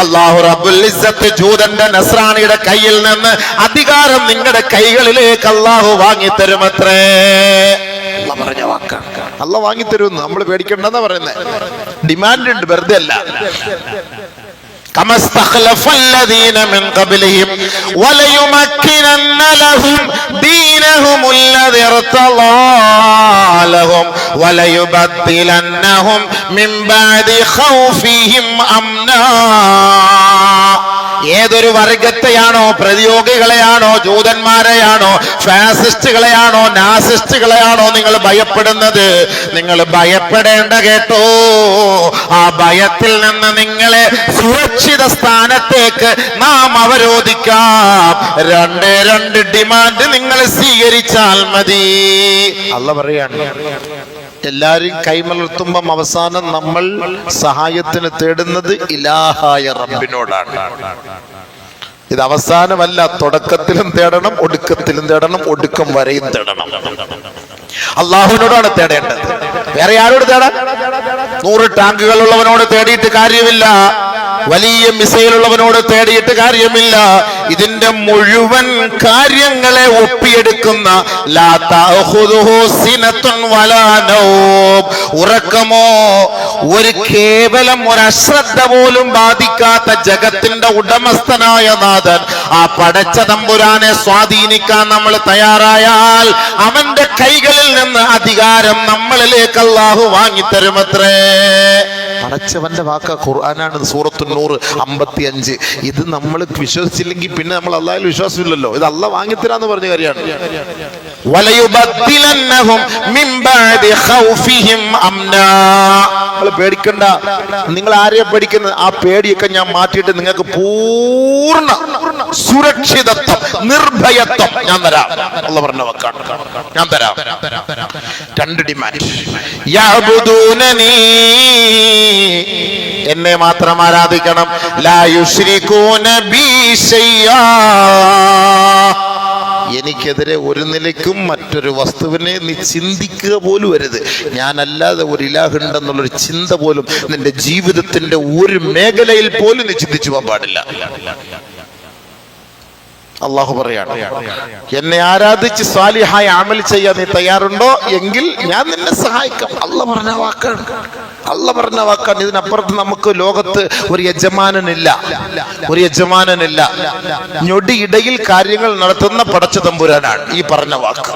അല്ലാഹു റബ്ബുൽ ഇസ്സത്ത് ജൂതന്റെ നസ്രാണിയുടെ കയ്യിൽ നിന്ന് അധികാരം നിങ്ങളുടെ കൈകളിലേക്ക് അല്ലാഹു വാങ്ങിത്തരുമത്രേ. അല്ലാഹു പറഞ്ഞ വാക്കാണ്. അല്ലാഹു വാങ്ങിത്തരുമെന്ന് നമ്മൾ പേടിക്കണ്ടെന്നാ പറയുന്നത്. ഡിമാൻഡ് ഉണ്ട്, വെറുതെ അല്ല. كما استخلف الذين من قبلهم وليمكنن لهم دينهم الذي ارتضى لهم وليبدلنهم من بعد خوفهم أمنا. ഏതൊരു വർഗത്തെയാണോ, പ്രതിയോഗികളെയാണോ, ജൂതന്മാരെയാണോ, ഫാസിസ്റ്റുകളെയാണോ, നാസിസ്റ്റുകളെയാണോ നിങ്ങൾ ഭയപ്പെടുന്നത്, നിങ്ങൾ ഭയപ്പെടേണ്ട കേട്ടോ. ആ ഭയത്തിൽ നിന്ന് നിങ്ങളെ സുരക്ഷിത സ്ഥാനത്തേക്ക് നാം അവരോധിക്കാം. രണ്ട് ഡിമാൻഡ് നിങ്ങൾ സ്വീകരിച്ചാൽ മതി. അല്ലാഹു പറയാണ്, എല്ലാരും കൈമലർത്തുമ്പം അവസാനം നമ്മൾ സഹായത്തിന് തേടുന്നത് ഇലാഹായ റബ്ബിനോടാണ്. ഇത് അവസാനമല്ല, തുടക്കത്തിലും തേടണം, ഒടുക്കത്തിലും തേടണം, ഒടുക്കം വരെയും തേടണം. അള്ളാഹുവിനോടാണ് തേടേണ്ടത്. വേറെ ആരോട് തേടാൻ? 100 ടാങ്കുകൾ ഉള്ളവനോട് തേടിയിട്ട് കാര്യമില്ല, വലിയ മിസൈൽ ഉള്ളവനോട് തേടിയിട്ട് കാര്യമില്ല. ഇതിന്റെ മുഴുവൻ കാര്യങ്ങളെ ഒപ്പിയെടുക്കുന്ന ലാ തഅഖുദുഹു സിനത്തുൻ വലാ നൗം, ഉറക്കമോ ഒരു കേവലം ഒരു അശ്രദ്ധ പോലും ബാധിക്കാത്ത ജഗത്തിന്റെ ഉടമസ്ഥനായ നാഥൻ, ആ പടച്ച തമ്പുരാനെ സ്വാധീനിക്കാൻ നമ്മൾ തയ്യാറായാൽ അവന്റെ കൈകളിൽ നിന്ന് അധികാരം നമ്മളിലേക്ക് അല്ലാഹു വാങ്ങിത്തരുമത്രേ. പടച്ചവന്റെ വാക്ക ഖുർആനാണ്. സൂറത്തുൻ നൂർ 55. ഇത് നമ്മൾ വിശ്വസിച്ചില്ലെങ്കിൽ പിന്നെ നമ്മൾ അല്ലാഹുവിൽ വിശ്വാസമില്ലല്ലോ. ഇത് അല്ലാഹു വാങ്ങിത്തരാന്ന് പറഞ്ഞ കാര്യമാണ്. വലയുബദ്ദിലന്നഹും മിൻ ബഅദി ഖൗഫിഹിം അംനാ. നിങ്ങൾ പേടിക്കണ്ട. നിങ്ങൾ ആരെയാ പേടിക്കുന്നത്? ആ പേടിയൊക്കെ ഞാൻ മാറ്റിയിട്ട് നിങ്ങൾക്ക് പൂർണ്ണ സുരക്ഷിതത്വം, നിർഭയത്വം ഞാൻ തരാം. അല്ലാഹു പറഞ്ഞ വാക്കാണ്, ഞാൻ തരാം. 2 ഡിമാൻഡ്. യഅബുദൂനനി, എന്നെ മാത്രം ആരാധിക്കണം. ലാ യുശ്രികൂന ബി ശൈആ, എനിക്കെതിരെ ഒരു നിലയ്ക്കും മറ്റൊരു വസ്തുവിനെ നീ ചിന്തിക്കുക പോലും വരുത്. ഞാനല്ലാതെ ഒരു ഇലാഹുണ്ടെന്നുള്ളൊരു ചിന്ത പോലും നിന്റെ ജീവിതത്തിന്റെ ഒരു മേഖലയിൽ പോലും നീ ചിന്തിച്ചു പോകാൻ പാടില്ല. അള്ളാഹു പറയാണ്, എന്നെ ആരാധിച്ച് സ്വാലിഹായ അമൽ ചെയ്യാൻ നീ തയ്യാറുണ്ടോ എങ്കിൽ ഞാൻ നിന്നെ സഹായിക്കാം. അല്ലാഹു പറഞ്ഞ വാക്കാണ്, അല്ലാഹു പറഞ്ഞ വാക്കാണ്. ഇതിനപ്പുറത്ത് നമുക്ക് ലോകത്ത് ഒരു യജമാനനില്ല, ഒരു യജമാനനില്ല. ഞൊടിയിടയിൽ കാര്യങ്ങൾ നടത്തുന്ന പടച്ച തമ്പുരാനാണ് ഈ പറഞ്ഞ വാക്ക്.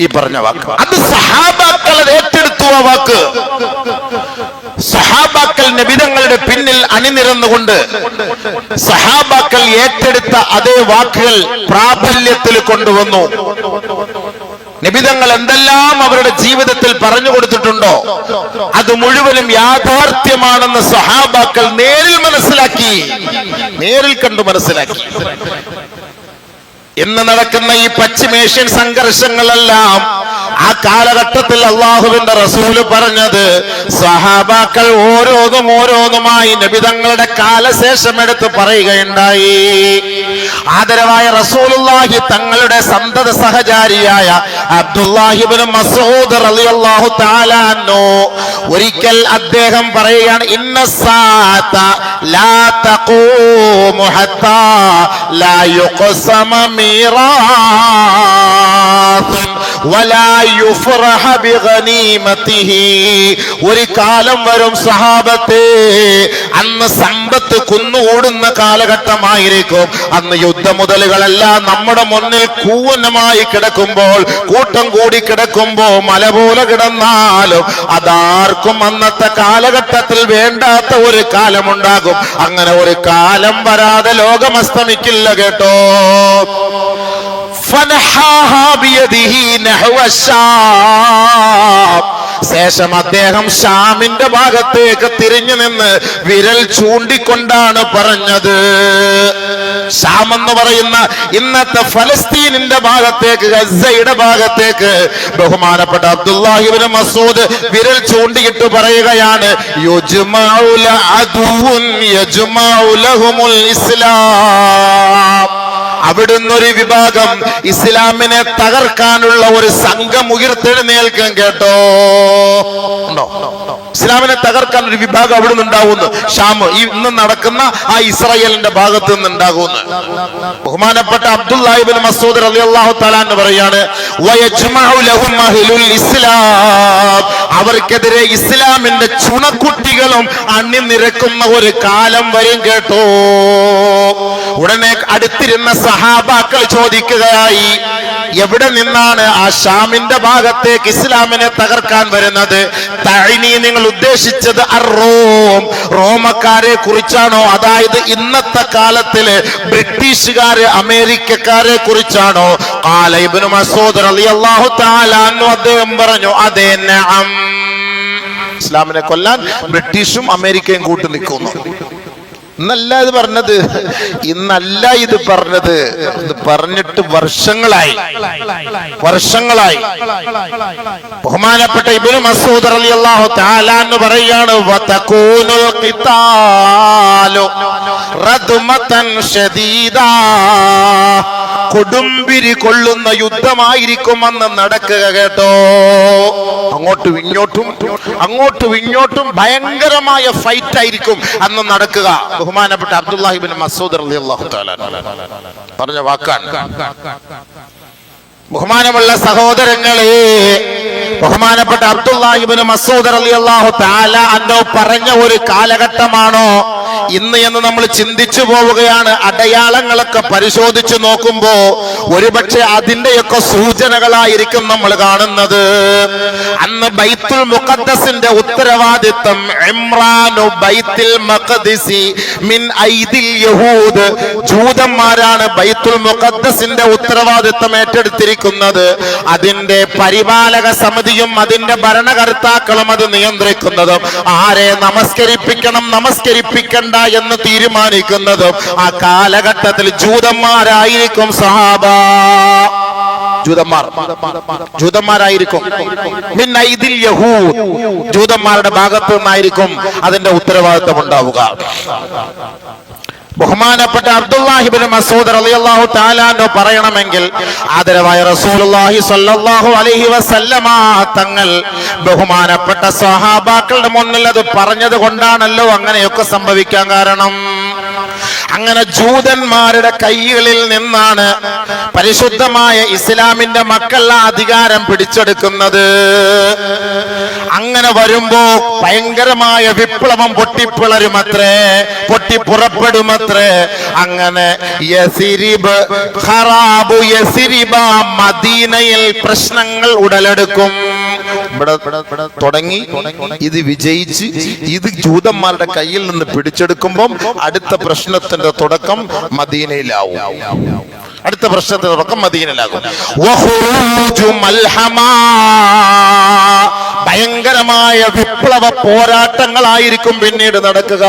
ഈ പറഞ്ഞ വാക്ക് അത് സഹാബാക്കൾ ഏറ്റെടുത്തു. ആ വാക്ക് സഹാബാക്കൾ നബിതങ്ങളുടെ പിന്നിൽ അണിനിരന്നുകൊണ്ട് സഹാബാക്കൾ ഏറ്റെടുത്ത അതേ വാക്കുകൾ പ്രാബല്യത്തിൽ കൊണ്ടുവന്നു. നബിതങ്ങൾ എന്തെല്ലാം അവരുടെ ജീവിതത്തിൽ പറഞ്ഞു കൊടുത്തിട്ടുണ്ടോ അത് മുഴുവനും യാഥാർത്ഥ്യമാണെന്ന് സഹാബാക്കൾ നേരിൽ മനസ്സിലാക്കി, നേരിൽ കണ്ടു മനസ്സിലാക്കി. ഇന്ന് നടക്കുന്ന ഈ പശ്ചിമേഷ്യൻ സംഘർഷങ്ങളെല്ലാം ആ കാലഘട്ടത്തിൽ അള്ളാഹുവിന്റെ റസൂല് പറഞ്ഞത് സഹാബാക്കൾ ഓരോന്നുമായി നബിതങ്ങളുടെ കാലശേഷം എടുത്ത് പറയുകയുണ്ടായി. ആദരവായ റസൂലുള്ളാഹി തങ്ങളുടെ സന്തത സഹചാരിയായ അബ്ദുല്ലാഹി ഇബ്നു മസ്ഊദ് റളിയല്ലാഹു തആല അൻഹു ഒരിക്കൽ അദ്ദേഹം പറയുകയാണ്, ഇന്ന സാഅത ലാ തഖൂമു ഹത്താ ലാ യുഖ്സമ മീറാത്ത് വലാ യുഫറഹ ബിഗനീമതിഹി. ഒരു കാലം വരും സഹാബത്തെ, അന്ന് സമ്പത്ത് കുന്നുകൂടുന്ന കാലഘട്ടമായിരിക്കും. അന്ന് യുദ്ധമുതലുകളെല്ലാം നമ്മുടെ മുന്നിൽ കൂവനമായി കിടക്കുമ്പോൾ, കൂട്ടം കൂടി കിടക്കുമ്പോ മല പോലെ കിടന്നാലും അതാർക്കും അന്നത്തെ കാലഘട്ടത്തിൽ വേണ്ടാത്ത ഒരു കാലമുണ്ടാകും. അങ്ങനെ ഒരു കാലം വരാതെ ലോകം അസ്തമിക്കില്ല കേട്ടോ. ശേഷം അദ്ദേഹം ഷാമിന്റെ ഭാഗത്തേക്ക് തിരിഞ്ഞു നിന്ന് വിരൽ ചൂണ്ടിക്കൊണ്ടാണ് പറഞ്ഞത്. ഷാം എന്ന് പറയുന്ന ഇന്നത്തെ ഫലസ്തീനിന്റെ ഭാഗത്തേക്ക്, ഗസയുടെ ഭാഗത്തേക്ക് ബഹുമാനപ്പെട്ട അബ്ദുല്ലാഹി ഇബ്നു മസ്ഊദ് വിരൽ ചൂണ്ടിയിട്ട് പറയുകയാണ്, യുജ്മഉ ലഅദുൻ യജ്മഉ ലഹുമുൽ ഇസ്ലാം. അവിടുന്ന് ഒരു വിഭാഗം ഇസ്ലാമിനെ തകർക്കാനുള്ള ഒരു സംഘം ഉയർത്തെഴുന്നേൽക്കും കേട്ടോ. ഇസ്ലാമിനെ തകർക്കാൻ ഒരു വിഭാഗം അവിടെ നിന്നുണ്ടാവുന്നു. ഷാം, ഈ ഇന്ന് നടക്കുന്ന ആ ഇസ്രായേലിന്റെ ഭാഗത്ത് നിന്നുണ്ടാകുന്നു. ബഹുമാനപ്പെട്ട അബ്ദുല്ലാഹി ഇബ്നു മസ്ഊദ് റളിയല്ലാഹു തആല എന്ന് പറയാണ്, വയജ്മഉ ലഹും അഹ്ലുൽ ഇസ്ലാം, അവർക്കെതിരെ ഇസ്ലാമിന്റെ ചുണക്കുട്ടികളും അണിനിരക്കുന്ന ഒരു കാലം വരും കേട്ടോ. ഉടനെ അടുത്തിരുന്ന സഹാബാക്കൾ ചോദിക്കുകയായി, എവിടെ നിന്നാണ് ആ ഷാമിന്റെ ഭാഗത്തേക്ക് ഇസ്ലാമിനെ തകർക്കാൻ വരുന്നത്? തഅനി, നിങ്ങൾ ഉദ്ദേശിച്ചത് അർ-റോം, റോമക്കാരെ കുറിച്ചാണോ? അതായത് ഇന്നത്തെ കാലത്തില് ബ്രിട്ടീഷുകാര്, അമേരിക്കക്കാരെ കുറിച്ചാണോ? ഖാല ഇബ്നു മസ്ഊദ് റളിയല്ലാഹു തആല അൻഹു, അദ്ദേഹം പറഞ്ഞു, അതെ, നഅം, ഇസ്ലാമിനെ കൊല്ലാൻ ബ്രിട്ടീഷും അമേരിക്കയും കൂട്ടു നിൽക്കുന്നു. ഇന്നല്ല ഇത് പറഞ്ഞത്, ഇന്നല്ല ഇത് പറഞ്ഞത്, ഇത് പറഞ്ഞിട്ട് വർഷങ്ങളായി. ബഹുമാനപ്പെട്ട ഇബ്നു മസ്ഊദ് റളിയല്ലാഹു തആല എന്ന് പറയാണ്, വതകൂനുൽ ഖിതാലു റദ്മതൻ ശദീദാ, കൊടുമ്പിരി കൊള്ളുന്ന യുദ്ധമായിരിക്കും അന്ന് നടക്കുക കേട്ടോ. അങ്ങോട്ടും ഇങ്ങോട്ടും ഭയങ്കരമായ ഫൈറ്റ് ആയിരിക്കും അന്ന് നടക്കുക. ബഹുമാനപ്പെട്ട അബ്ദുല്ലാഹി ഇബ്നു മസ്ഊദ് റളിയല്ലാഹു തആല പറഞ്ഞ വാക്കാണ്. ബഹുമാനമുള്ള സഹോദരങ്ങളെ, ബഹുമാനപ്പെട്ട അബ്ദുല്ലാഹി ഇബ്നു മസ്ഊദ് റളിയല്ലാഹു തആല അൻഹു പറഞ്ഞ ഒരു കാലഘട്ടമാണോ ഇന്ന് എന്ന് നമ്മൾ ചിന്തിച്ചു പോവുകയാണ്. അടയാളങ്ങളൊക്കെ പരിശോധിച്ചു നോക്കുമ്പോ ഒരുപക്ഷെ അതിന്റെയൊക്കെ സൂചനകളായിരിക്കും നമ്മൾ കാണുന്നത്. അന്ന് ബൈത്തുൽ മുഖദ്ദസിന്റെ ഉത്തരവാദിത്വം ഇമ്രാനു ബൈത്തുൽ മഖ്ദിസി മിൻ ഐദിൽ യഹൂദ്, ജൂതന്മാരാണ് ബൈത്തുൽ മുഖദ്ദസിന്റെ ഉത്തരവാദിത്വം ഏറ്റെടുത്തിരിക്കുന്നത്. അതിന്റെ പരിപാലക സമിതിയും അതിന്റെ ഭരണകർത്താക്കളും അത് നിയന്ത്രിക്കുന്നതും ആരെ നമസ്കരിപ്പിക്കണം നമസ്കരിപ്പിക്കണ്ട എന്ന് തീരുമാനിക്കുന്നതും ആ കാലഘട്ടത്തിൽ ജൂതന്മാരായിരിക്കും. സഹാബ, ജൂതന്മാരായിരിക്കും. മിൻ ഐദിൽ യഹൂദ്, ജൂതന്മാരുടെ ഭാഗത്തു നിന്നായിരിക്കും അതിന്റെ ഉത്തരവാദിത്വം ഉണ്ടാവുക. ബഹുമാനപ്പെട്ട അബ്ദുല്ലാഹി ഇബ്നു മസ്ഊദ് റളിയല്ലാഹു തആല അൻഹു പറയണമെങ്കിൽ ആദരവായ റസൂലുള്ളാഹി സ്വല്ലല്ലാഹു അലൈഹി വസല്ലമ തങ്ങൾ ബഹുമാനപ്പെട്ട സ്വഹാബാക്കളുടെ മുന്നിൽ അത് പറഞ്ഞത് കൊണ്ടാണല്ലോ അങ്ങനെയൊക്കെ സംഭവിക്കാൻ കാരണം. അങ്ങനെ ജൂതന്മാരുടെ കൈകളിൽ നിന്നാണ് പരിശുദ്ധമായ ഇസ്ലാമിന്റെ മക്കൾ അധികാരം പിടിച്ചെടുക്കുന്നത്. അങ്ങനെ വരുമ്പോ ഭയങ്കരമായ വിപ്ലവം പൊട്ടിപ്പിളരുമത്രേ, പൊട്ടിപ്പുറപ്പെടുമത്രേ. അങ്ങനെ യസിരിബ് ഖറാബു യസിരിബ, മദീനയിൽ പ്രശ്നങ്ങൾ ഉടലെടുക്കും. ഇവിടെ തുടങ്ങി ഇത് വിജയിച്ച് ഇത് ജൂതന്മാരുടെ കയ്യിൽ നിന്ന് പിടിച്ചെടുക്കുമ്പം അടുത്ത പ്രശ്നത്തിന്റെ തുടക്കം മദീനയിലാവും. അടുത്ത പ്രശ്നത്തിന്റെ തുടക്കം മദീനയിലാകും. ഭയങ്കരമായ വിപ്ലവ പോരാട്ടങ്ങളായിരിക്കും പിന്നീട് നടക്കുക.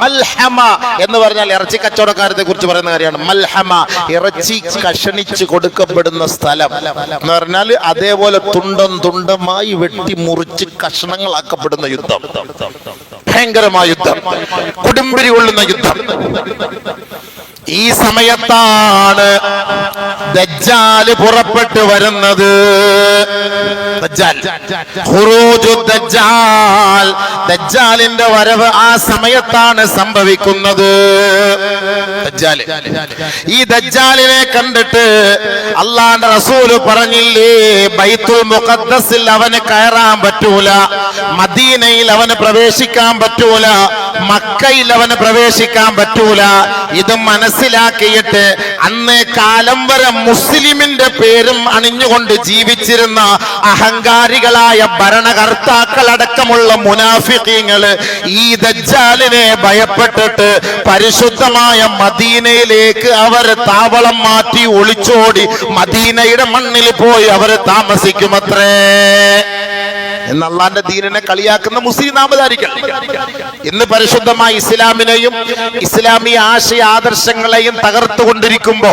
മൽഹമ എന്ന് പറഞ്ഞാൽ ഇറച്ചി കച്ചവടക്കാരത്തെ കുറിച്ച് പറയുന്ന കാര്യമാണ്. മൽഹമ, ഇറച്ചി കഷണിച്ച് കൊടുക്കപ്പെടുന്ന സ്ഥലം എന്ന് പറഞ്ഞാൽ അതേപോലെ തുണ്ടമായി വെട്ടി മുറിച്ച് കഷണങ്ങളാക്കപ്പെടുന്ന യുദ്ധം, ഭയങ്കരമായ യുദ്ധം, കൊടുമ്പിരി കൊള്ളുന്ന യുദ്ധം. ഈ സമയത്താണ് ദജ്ജാല് പുറപ്പെട്ടു വരുന്നത്. ദജ്ജാലിന്റെ വരവ് ആ സമയത്താണ് സംഭവിക്കുന്നത്. ഈ ദജ്ജാലിനെ കണ്ടിട്ട് അള്ളാന്റെ റസൂല് പറഞ്ഞില്ലേ, ബൈത്തുൽ മുഖദ്ദസിൽ അവന് കയറാൻ പറ്റൂല, മദീനയിൽ അവന് പ്രവേശിക്കാൻ പറ്റൂല, മക്കയിൽ അവന് പ്രവേശിക്കാൻ പറ്റൂല. ഇത് മനസ്സിലാക്കിയിട്ട് അന്ന് കാലം വരെ മുസ്ലിമിന്റെ പേരും അണിഞ്ഞുകൊണ്ട് ജീവിച്ചിരുന്ന അഹങ്കാരികളായ ഭരണകർത്താക്കളടക്കമുള്ള മുനാഫിഖീങ്ങള് ഈ ദജ്ജാലിനെ ഭയപ്പെട്ടിട്ട് പരിശുദ്ധമായ മദീനയിലേക്ക് അവര് താവളം മാറ്റി ഒളിച്ചോടി മദീനയുടെ മണ്ണിൽ പോയി അവര് താമസിക്കുമത്രേ. എന്ന് അള്ളാന്റെ ദീനിനെ കളിയാക്കുന്ന മുസ്ലിം നാമധാരികൾ ഇന്ന് പരിശുദ്ധമായ ഇസ്ലാമിനെയും ഇസ്ലാമിക ആശയ ആദർശങ്ങളെയും തകർത്തുകൊണ്ടിരിക്കുമ്പോ,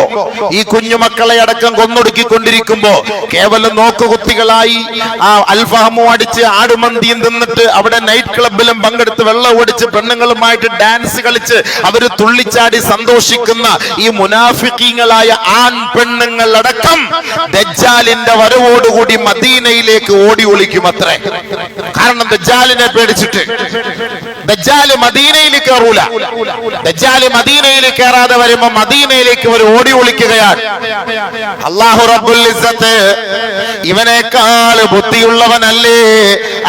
ഈ കുഞ്ഞുമക്കളെ അടക്കം കൊന്നൊടുക്കിക്കൊണ്ടിരിക്കുമ്പോ, കേവലം നോക്കുകുത്തികളായി ആ അൽഫഹമും അടിച്ച് ആടുമന്തിയും തിന്നിട്ട് അവിടെ നൈറ്റ് ക്ലബിലും പങ്കെടുത്ത് വെള്ളം ഓടിച്ച് പെണ്ണുങ്ങളുമായിട്ട് ഡാൻസ് കളിച്ച് അവര് തുള്ളിച്ചാടി സന്തോഷിക്കുന്ന ഈ മുനാഫിഖീങ്ങളായ ആൺ പെണ്ണുങ്ങൾ അടക്കം ദജ്ജാലിന്റെ വരവോടുകൂടി മദീനയിലേക്ക് ഓടി ഒളിക്കുമത്രേ. കാരണം ദജ്ജാലിനെ പേടിച്ചിട്ട്. ദജ്ജാല് മദീനയിൽ കയറൂല. ദജ്ജാല് മദീനയിൽ കയറാതെ വരുമ്പോ മദീനയിലേക്ക് ഒരു ഓടി ഒളിക്കുകയാണ്. അല്ലാഹു റബ്ബുൽ ഇസ്സത്ത് ഇവനേക്കാൾ ബുദ്ധിയുള്ളവനല്ലേ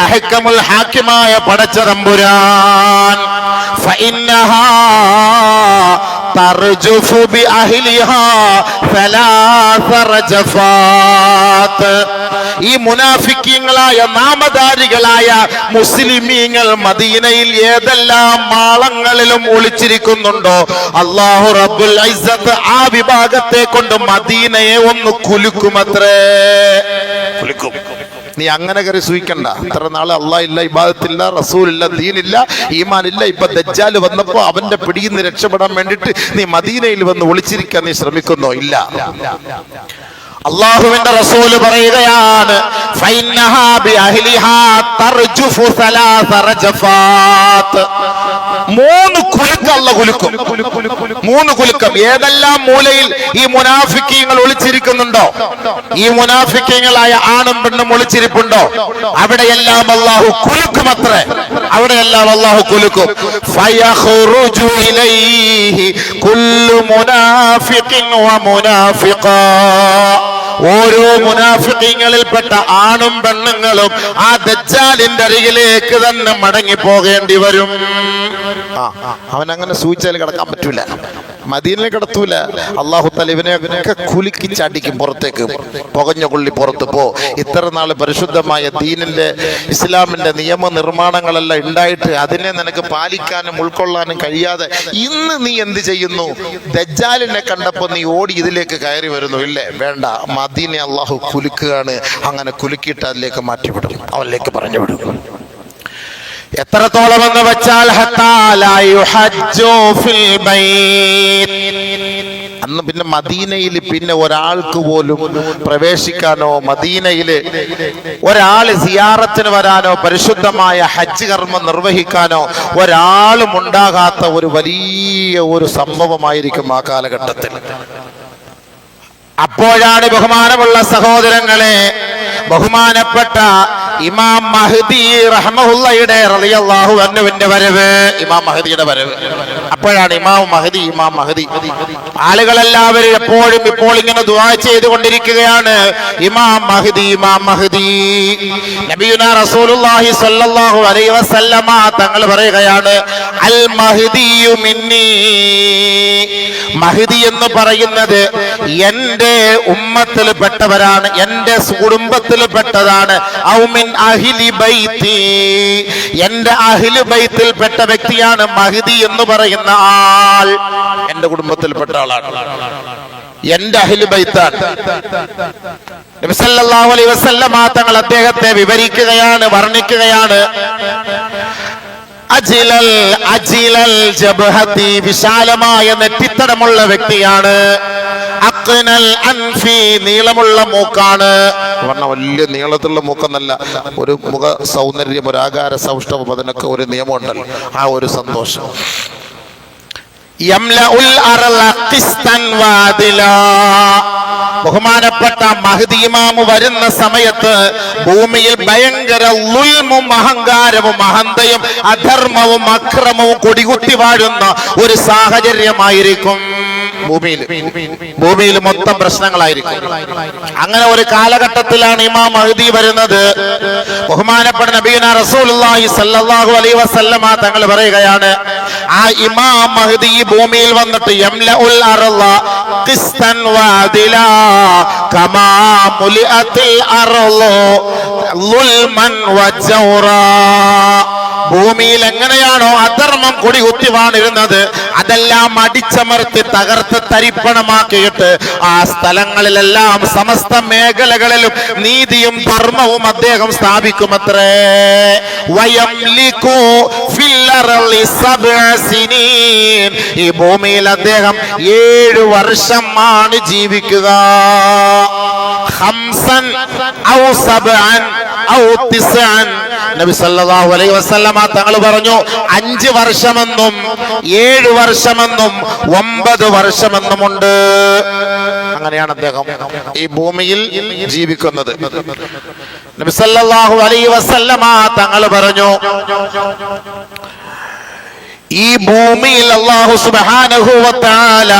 അഹ്കമുൽ ഹാക്കിമായ പടച്ച തമ്പുരാൻ. ഫഇന്നഹാ തർജുഫു ബിഅഹ്ലിഹാ സലാസ റജഫാത്ത്. ഈ മുനാഫിക്കീങ്ങളായ നാമധാരികളായ മുസ്ലിമീങ്ങൾ മദീനയിൽ ഏതെല്ലാം മാളങ്ങളിലും ഒളിച്ചിരിക്കുന്നുണ്ടോ അല്ലാഹു റബ്ബുൽ ഇസ്സത്ത് ആ വിഭാഗത്തെ കൊണ്ട് മദീനയെ ഒന്ന് കുലുക്കുമത്രേ. കുലുക്കും. നീ അങ്ങനെ കയറി സൂഹിക്കണ്ട. ഇത്ര നാളെ അള്ളാഹ് ഇല്ല, ഇബാദത്തില്ല, റസൂലില്ല, ദീനില്ല, ഈമാനില്ല. ഇപ്പൊ ദജ്ജാൽ വന്നപ്പോ അവന്റെ പിടിയിൽ നിന്ന് രക്ഷപ്പെടാൻ വേണ്ടിട്ട് നീ മദീനയിൽ വന്ന് ഒളിച്ചിരിക്കാൻ നീ ശ്രമിക്കുന്നോ? ഇല്ല. അള്ളാഹുവിന്റെ റസൂല് പറയുകയാണ് ഫഇന്നഹാ ബിഅഹ്ലിഹാ തർജുഫു സലാസ റജഫാത്ത്. 3 കുലുക്കം അല്ലാഹു കുലുക്കും. 3 കുലുക്കം. ഏതെല്ലാം മൂലയിൽ ഈ മുനാഫിക്കീങ്ങൾ ഒളിച്ചിരിക്കുന്നുണ്ടോ, ഈ മുനാഫിക്കീങ്ങളായ ആണും പെണ്ണും ഒളിച്ചിരിപ്പുണ്ടോ, അവിടെയെല്ലാം അല്ലാഹു കുലുക്കുമത്രേ. അവിടെയെല്ലാം അല്ലാഹു കുലുക്കും. ഫയഖ്റുജു ഇലൈഹി കുല്ലു മുനാഫിഖിൻ വ മുനാഫിഖാ. ഓരോ മുനാഫിഖീങ്ങളിൽപ്പെട്ട ആണും പെണ്ണുങ്ങളും ആ ദജ്ജാലിന്റെ അരികിലേക്ക് തന്നെ മടങ്ങി പോകേണ്ടി വരും. അവൻ അങ്ങനെ സൂചിച്ചാൽ കിടക്കാൻ പറ്റൂല, മദീനയിൽ കിടത്തൂല. അല്ലാഹു തആല ഇവനെയൊക്കെ കുലുക്കി ചാടിക്കും പുറത്തേക്ക്. പുകഞ്ഞ കൊള്ളി പുറത്ത് പോ. ഇത്ര നാൾ പരിശുദ്ധമായ ദീനിന്റെ ഇസ്ലാമിന്റെ നിയമനിർമ്മാണങ്ങളെല്ലാം ഉണ്ടായിട്ട് അതിനെ നിനക്ക് പാലിക്കാനും ഉൾക്കൊള്ളാനും കഴിയാതെ ഇന്ന് നീ എന്ത് ചെയ്യുന്നു? ദജ്ജാലിനെ കണ്ടപ്പോ നീ ഓടി ഇതിലേക്ക് കയറി വരുന്നു. ഇല്ലേ? വേണ്ട. മദീനെ അല്ലാഹു കുലുക്കുകയാണ്. അങ്ങനെ കുലുക്കിയിട്ട് അതിലേക്ക് മാറ്റിവിടും, അവനിലേക്ക് പറഞ്ഞു വിടും. എത്രത്തോളം എന്ന് വെച്ചാൽ അന്ന് പിന്നെ മദീനയിൽ പിന്നെ ഒരാൾക്ക് പോലും പ്രവേശിക്കാനോ മദീനയിൽ ഒരാൾ സിയാറത്തിന് വരാനോ പരിശുദ്ധമായ ഹജ്ജ് കർമ്മം നിർവഹിക്കാനോ ഒരാളും ഉണ്ടാകാത്ത ഒരു വലിയ ഒരു സംഭവമായിരിക്കും ആ കാലഘട്ടത്തിൽ. അപ്പോഴാണ് ബഹുമാനമുള്ള സഹോദരങ്ങളെ, ബഹുമാനപ്പെട്ട ഇമാം മഹ്ദി റഹ്മഹുള്ളയുടെ റളിയല്ലാഹു അൻഹുവിന്റെ വരവ്, ഇമാം മഹ്ദിയുടെ വരവ്. അപ്പോഴാണ് ഇമാം മഹ്ദി. ആളുകളെല്ലാവരും എപ്പോഴും ഇപ്പോൾ ഇങ്ങനെ ദുആ ചെയ്തുകൊണ്ടിരിക്കുകയാണ്, ഇമാം മഹ്ദി. നബിയുനാ റസൂലുള്ളാഹി സ്വല്ലല്ലാഹു അലൈഹി വസല്ലമ തങ്ങൾ പറയുകയാണ്, അൽ മഹ്ദിയു മിന്നി. മഹ്ദി എന്ന് പറയുന്നത് എന്റെ ഉമ്മത്തിൽ പെട്ടവരാണ്, എന്റെ കുടുംബത്തിൽ പെട്ടതാണ്. ഔ മിൻ അഹ്ലി ബൈത്തി, എന്റെ അഹ്ലു ബൈത്തിൽ പെട്ട വ്യക്തിയാണ് മഹ്ദി എന്ന് പറയുന്ന ആൾ. എന്റെ കുടുംബത്തിൽപ്പെട്ട ആളാണ്, എന്റെ അഹ്ലു ബൈത്താണ്. നബി സല്ലല്ലാഹു അലൈഹി വസല്ലമ തങ്ങൾ അദ്ദേഹത്തെ വിവരിക്കുകയാണ്, വർണ്ണിക്കുകയാണ്. അജിലൽ ജബ്ഹതി, വിശാലമായ നെറ്റിത്തടമുള്ള വ്യക്തിയാണ്. അഖ്നൽ അൻഫി, നീളമുള്ള മൂക്കാണ്. പറഞ്ഞ വലിയ നീളത്തിലുള്ള മൂക്കെന്നല്ല, ഒരു മുഖ സൗന്ദര്യം, ഒരു ആകാര സൗഷ്ഠവം, അതിനൊക്കെ ഒരു നിയമമുണ്ടല്ലോ, ആ ഒരു സന്തോഷം. യംലഉൽ അർള ഖിസ്തൻ വാദിലാ. ബഹുമാനപ്പെട്ട മഹ്ദി ഇമാമു വരുന്ന സമയത്ത് ഭൂമിയിൽ ഭയങ്കര ളുൽമും അഹങ്കാരവും അഹന്തയും അധർമ്മവും അക്രമവും കൊടികുത്തി വാഴുന്ന ഒരു സാഹചര്യമായിരിക്കും. ഭൂമിയിൽ മൊത്തം പ്രശ്നങ്ങളായിരിക്കും. അങ്ങനെ ഒരു കാലഘട്ടത്തിലാണ് ഇമാം മഹ്ദി വരുന്നത്. ബഹുമാനപ്പെട്ട നബിയുനാ റസൂലുള്ളാഹി സ്വല്ലല്ലാഹു അലൈഹി വസല്ലമ തങ്ങൾ പറയുകയാണ്, ആ ഇമാം മഹ്ദി ഭൂമിയിൽ വന്നിട്ട് യംലഉൽ അർള ഖിസ്തൻ വഅദിലാ കമാ മുലിഅത്തിൽ അർളു ളുൽമൻ വജൗറാ. ഭൂമിയിൽ എങ്ങനെയാണോ അധർമ്മം കൊടികുത്തി വാണിരുന്നത് അതെല്ലാം അടിച്ചമർത്തി തകർത്ത് തരിപ്പണമാക്കിയിട്ട് ആ സ്ഥലങ്ങളിലെല്ലാം സമസ്ത മേഖലകളിലും നീതിയും ധർമ്മവും അദ്ദേഹം സ്ഥാപിക്കുമത്രേ. വയംലികു ഫിൽ അർളി സബ്അ സിനീൻ, ഈ ഭൂമിയിൽ അദ്ദേഹം 7 വർഷമാണ് ജീവിക്കുക. ഖംസൻ ഔ സബ്അൻ ഔ തിസ്അൻ, നബി സല്ലല്ലാഹു അലൈഹി വസല്ലമ തങ്ങൾ പറഞ്ഞു 5 വർഷമെന്നും 7 വർഷമെന്നും 9 വർഷമെന്നുമുണ്ട്. അങ്ങനെയാണ് അദ്ദേഹം ഈ ഭൂമിയിൽ ജീവിക്കുന്നത്. നബി സല്ലല്ലാഹു അലൈഹി വസല്ലമ തങ്ങൾ പറഞ്ഞു, ഈ ഭൂമിയിൽ അല്ലാഹു സുബ്ഹാനഹു വ തആല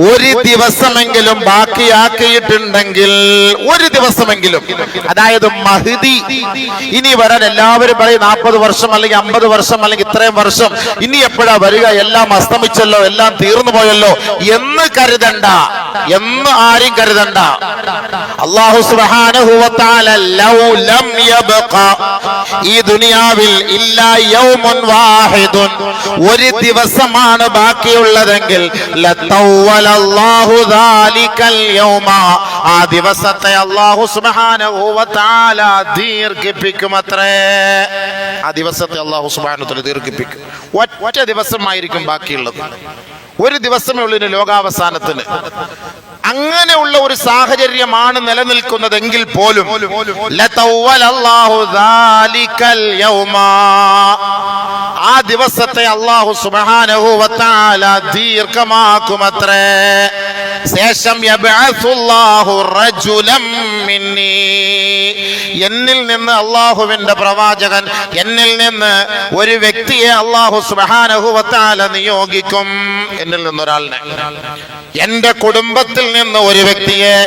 ഒരു ദിവസമെങ്കിലും ബാക്കിയാക്കിയിട്ടുണ്ടെങ്കിൽ, ഒരു ദിവസമെങ്കിലും, അതായത് മഹ്ദി ഇനി വരാൻ എല്ലാവരും പറയും 40 വർഷം അല്ലെങ്കിൽ 50 വർഷം അല്ലെങ്കിൽ ഇത്രയും വർഷം, ഇനി എപ്പോഴാ വരിക, എല്ലാം അസ്തമിച്ചല്ലോ, എല്ലാം തീർന്നു പോയല്ലോ എന്ന് കരുതണ്ട, എന്ന് ആരും കരുതണ്ട. അല്ലാഹു സുബ്ഹാനഹു വ തആല ലൗ ലം യബ്ഖ, ഈ ദുനിയാവിൽ ഇല്ലാ യൗമുൻ വാഹിദുൻ, ഒരു ദിവസമാണ് ബാക്കിയുള്ളതെങ്കിൽ ലതവ്വലല്ലാഹു ദാലികൽ യൗമ, ആ ദിവസത്തെ അല്ലാഹു സുബ്ഹാനഹു വ തആല ദീർഘിപ്പിക്കുമത്രേ. ആ ദിവസത്തെ അല്ലാഹു സുബ്ഹാനഹു വ തആല ദീർഘിപ്പിക്കും. ഒറ്റ ദിവസമായിരിക്കും ബാക്കിയുള്ളത്, ഒരു ദിവസമേ ഉള്ളൂ ഇനി ലോകാവസാനത്തിന്. അങ്ങനെയുള്ള ഒരു സാഹചര്യമാണ് നിലനിൽക്കുന്നതെങ്കിൽ പോലും ലതവ്വലല്ലാഹു ദാലികൽ യൗമ, ആ ദിവസത്തെ അല്ലാഹു സുബ്ഹാനഹു വ തആല ദീർഘമാക്കുമത്രേ. ശേഷം യബ്അസുല്ലാഹു റജുലൻ മിന്നി, എന്നിൽ നിന്ന് അല്ലാഹുവിന്റെ പ്രവാചകൻ, എന്നിൽ നിന്ന് ഒരു വ്യക്തിയെ അല്ലാഹു സുബ്ഹാനഹു വ തആല നിയോഗിക്കും. എന്നിൽ നിന്ന് ഒരാളിനെ, എന്റെ കുടുംബത്തിൽ നിന്ന് ഒരു വ്യക്തിയെ,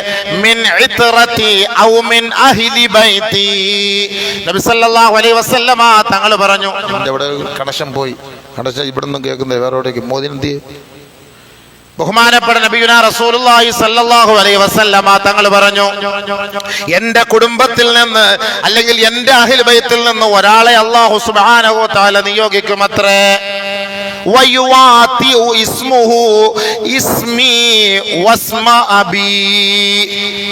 മിൻ ഇത്രതി ഔ മിൻ അഹ്ലി ബൈതി. നബി സല്ലല്ലാഹു അലൈഹി വസല്ലമ തങ്ങൾ പറഞ്ഞു, ഇവിടെ കണക്ഷൻ പോയി, കണക്ഷൻ ഇവിടുന്ന് കേൾക്കുന്നത് വേറെ എവിടേക്ക് മോദിനെന്തി. ബഹുമാനപ്പെട്ട നബിയുനാ റസൂലുള്ളാഹി സ്വല്ലല്ലാഹു അലൈഹി വസല്ലമ തങ്ങൾ പറഞ്ഞു, എന്റെ കുടുംബത്തിൽ നിന്ന് അല്ലെങ്കിൽ എന്റെ അഹ്ലി ബൈത്തിൽ നിന്ന് ഒരാളെ അല്ലാഹു സുബ്ഹാനഹു വ തആല നിയോഗിക്കുമത്രേ. വയുവാതിഉ ഇസ്മുഹു ഇസ്മി വസ്മ അബി.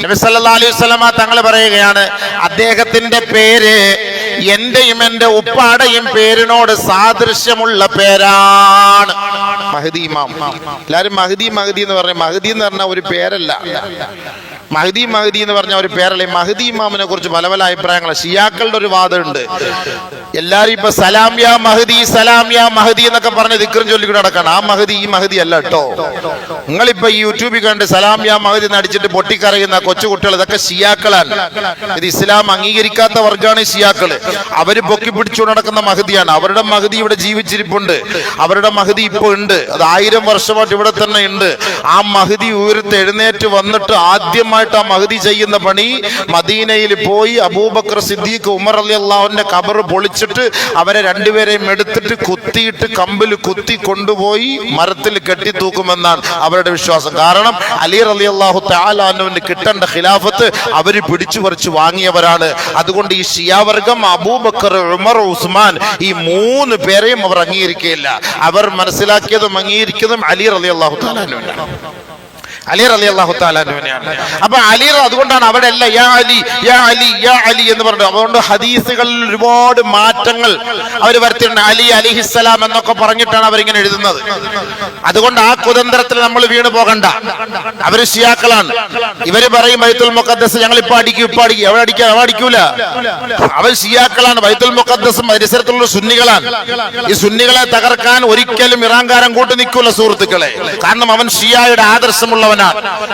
നബി സല്ലല്ലാഹു അലൈഹി വസല്ലമ തങ്ങൾ പറയുകയാണ്, അദ്ദേഹത്തിന്റെ പേര് എന്റെയും എന്റെ ഉപ്പാടെയും പേരിനോട് സാദൃശ്യമുള്ള പേരാണ്. മഹ്ദി ഇമാം. എല്ലാരും മഹ്ദി മഹ്ദി എന്ന് പറഞ്ഞ, മഹ്ദി എന്ന് പറഞ്ഞ ഒരു പേരല്ല, മഹ്ദി മഹ്ദി എന്ന് പറഞ്ഞ ഒരു പേരല്ല. മഹ്ദി ഇമാമിനെ കുറിച്ച് പല പല അഭിപ്രായങ്ങളാണ്. ഷിയാക്കളുടെ ഒരു വാദമുണ്ട്, എല്ലാരും ഇപ്പൊ സലാം യാ മഹ്ദി, സലാം യാ മഹ്ദി എന്നൊക്കെ പറഞ്ഞ് ദിക്റും ചൊല്ലിക്കൂടെ നടക്കണം. ആ മഹ്ദി ഈ മഹ്ദി അല്ല കേട്ടോ. നിങ്ങളിപ്പോ ഈ യൂട്യൂബിൽ കണ്ട് സലാം യാ മഹ്ദി നടിച്ചിട്ട് പൊട്ടിക്കറിയുന്ന കൊച്ചുകുട്ടികൾ, ഇതൊക്കെ ഷിയാക്കളാണ്. ഇത് ഇസ്ലാം അംഗീകരിക്കാത്ത വർഗ്ഗമാണ് ഷിയാക്കള്. അവര് പൊക്കി പിടിച്ചു നടക്കുന്ന മഹ്ദിയാണ്. അവരുടെ മഹ്ദി ഇവിടെ ജീവിച്ചിരിപ്പുണ്ട്, അവരുടെ മഹ്ദി ഇപ്പൊ ഉണ്ട്, അത് 1000 വർഷമായിട്ട് ഇവിടെ തന്നെ ഉണ്ട്. ആ മഹ്ദി ഉയർത്ത് എഴുന്നേറ്റ് വന്നിട്ട് ആദ്യമായിട്ട് ആ മഹ്ദി ചെയ്യുന്ന പണി, മദീനയിൽ പോയി അബൂബക്കർ സിദ്ദീഖ്, ഉമർ റളിയല്ലാഹുവിന്റെ ഖബർ പൊളിച്ചിട്ട് അവരെ രണ്ടുപേരെയും എടുത്തിട്ട് കുത്തിയിട്ട് കമ്പിൽ കുത്തി കൊണ്ടുപോയി മരത്തിൽ കെട്ടി തൂക്കുമെന്നാണ് അവരുടെ വിശ്വാസം. കാരണം അലി റളിയല്ലാഹു തആല അൻഹുവിന് കിട്ടേണ്ട ഖിലാഫത്ത് അവര് പിടിച്ചു പറിച്ചു വാങ്ങിയവരാണ്. അതുകൊണ്ട് ഈ ഷിയാവർഗം അബൂബക്കർ, ഉമർ, ഉസ്മാൻ ഈ 3 പേരെയും അവർ അംഗീകരിക്കുകയില്ല. അവർ മനസ്സിലാക്കിയതും അംഗീകരിക്കുന്നതും അലി റളിയല്ലാഹു തആല അൻഹുവിനാണ്. അലി റളിയല്ലാഹു തആല അൻഹുവിനെയാണ്. അപ്പൊ അലി, അതുകൊണ്ടാണ് അവിടെ എല്ലാം യാ അലി യാ അലി യാ അലി എന്ന് പറഞ്ഞു. അതുകൊണ്ട് ഹദീസുകളിൽ ഒരുപാട് മാറ്റങ്ങൾ അവർ വരുത്തിയിട്ടുണ്ട്. അലി അലിഹിസ്സലാം എന്നൊക്കെ പറഞ്ഞിട്ടാണ് അവരിങ്ങനെ എഴുതുന്നത്. അതുകൊണ്ട് ആ കുതന്ത്രത്തിൽ നമ്മൾ വീണ് പോകണ്ട. അവര് ഷിയാക്കളാണ്. ഇവര് പറയും ബൈത്തുൽ മുഖദ്ദസ് ഞങ്ങൾ ഇപ്പൊ അടിക്കും, ഇപ്പൊ അടിക്കും. എവിടെ അടിക്കാം? എവിടെ അടിക്കൂല. അവർ ഷിയാക്കളാണ്. ബൈത്തുൽ മുഖദ്ദസും പരിസരത്തുള്ള സുന്നികളാണ്. ഈ സുന്നികളെ തകർക്കാൻ ഒരിക്കലും ഇറാൻകാരൻ കൂട്ടു നിൽക്കൂല സുഹൃത്തുക്കളെ. കാരണം അവൻ ഷിയായുടെ ആദർശമുള്ളവൻ,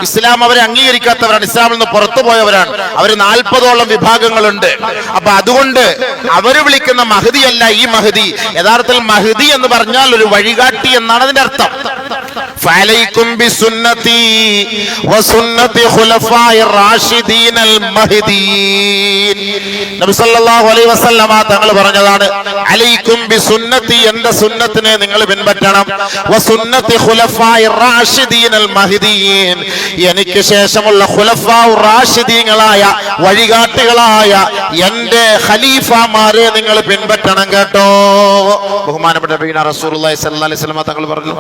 ഇസ്ലാം അവരെ അംഗീകരിക്കാത്തവരാണ്, ഇസ്ലാമിൽ നിന്ന് പുറത്തു പോയവരാണ്. അവര് 40ഓളം വിഭാഗങ്ങളുണ്ട്. അപ്പൊ അതുകൊണ്ട് അവര് വിളിക്കുന്ന മഹ്ദി അല്ല ഈ മഹ്ദി. യഥാർത്ഥത്തിൽ മഹ്ദി എന്ന് പറഞ്ഞാൽ ഒരു വഴികാട്ടി എന്നാണ് അതിന്റെ അർത്ഥം. ഫഅലൈക്കും ബിസുന്നതി വസുന്നതി ഖുലഫാഇർ റാഷിദീനൽ മഹ്ദീൻ. നബി സല്ലല്ലാഹു അലൈഹി വസല്ലമ തങ്ങൾ പറഞ്ഞതാണ്, അലൈക്കും ബിസുന്നതി, എന്റെ സുന്നത്തിനെ നിങ്ങൾ പിൻപറ്റണം, വസുന്നതി ഖുലഫാഇർ റാഷിദീനൽ മഹ്ദീൻ, എനിക്ക് ശേഷമുള്ള ഖുലഫാഉർ റാഷിദീങ്ങളായ വഴികാട്ടികളായ എന്റെ ഖലീഫമാരെ നിങ്ങൾ പിൻപറ്റണം കേട്ടോ. ബഹുമാനപ്പെട്ട നബി റസൂലുള്ളാഹി സ്വല്ലല്ലാഹു അലൈഹി വസല്ലം തങ്ങൾ പറഞ്ഞു.